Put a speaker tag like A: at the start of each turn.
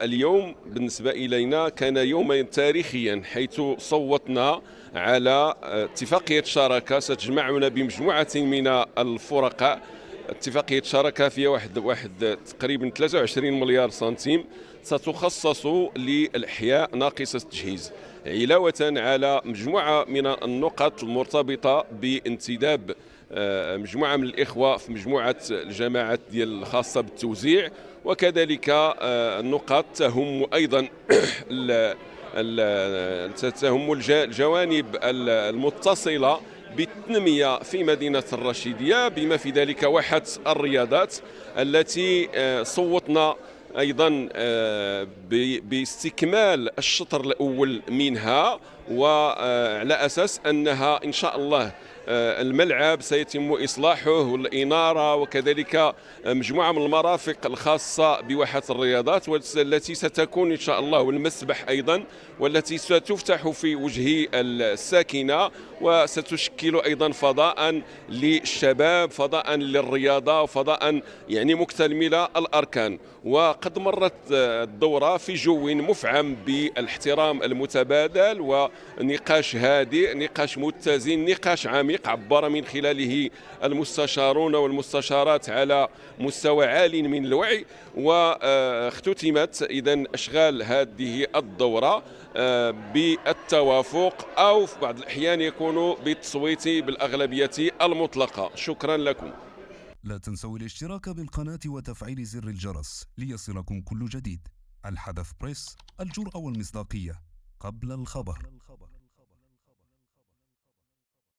A: اليوم بالنسبة إلينا كان يوما تاريخيا، حيث صوتنا على اتفاقية شراكة ستجمعنا بمجموعة من الفرقاء. اتفاقية شراكة فيها واحد تقريبا 23 مليار سنتيم ستخصص للإحياء ناقصة التجهيز، علاوة على مجموعة من النقط المرتبطة بانتداب مجموعة من الإخوة في مجموعة الجماعات الخاصة بالتوزيع، وكذلك النقاط تهم أيضا تهم الجوانب المتصلة بالتنمية في مدينة الرشيدية، بما في ذلك واحة الرياضات التي صوتنا أيضا باستكمال الشطر الأول منها، وعلى أساس أنها إن شاء الله الملعب سيتم إصلاحه والإنارة، وكذلك مجموعة من المرافق الخاصة بواحة الرياضات والتي ستكون إن شاء الله، والمسبح أيضا، والتي ستفتح في وجه الساكنة، وستشكل أيضا فضاء للشباب، فضاء للرياضة، وفضاء يعني مكتمل الأركان. وقد مرت الدورة في جو مفعم بالاحترام المتبادل ونقاش هادئ، نقاش متزن، نقاش عميق عبر من خلاله المستشارون والمستشارات على مستوى عال من الوعي. واختتمت إذن أشغال هذه الدورة بالتوافق، أو في بعض الأحيان يكون بالتصويت بالأغلبية المطلقة. شكرا لكم.
B: لا تنسوا الاشتراك بالقناة وتفعيل زر الجرس ليصلكم كل جديد. الحدث بريس، الجرأة والمصداقية قبل الخبر.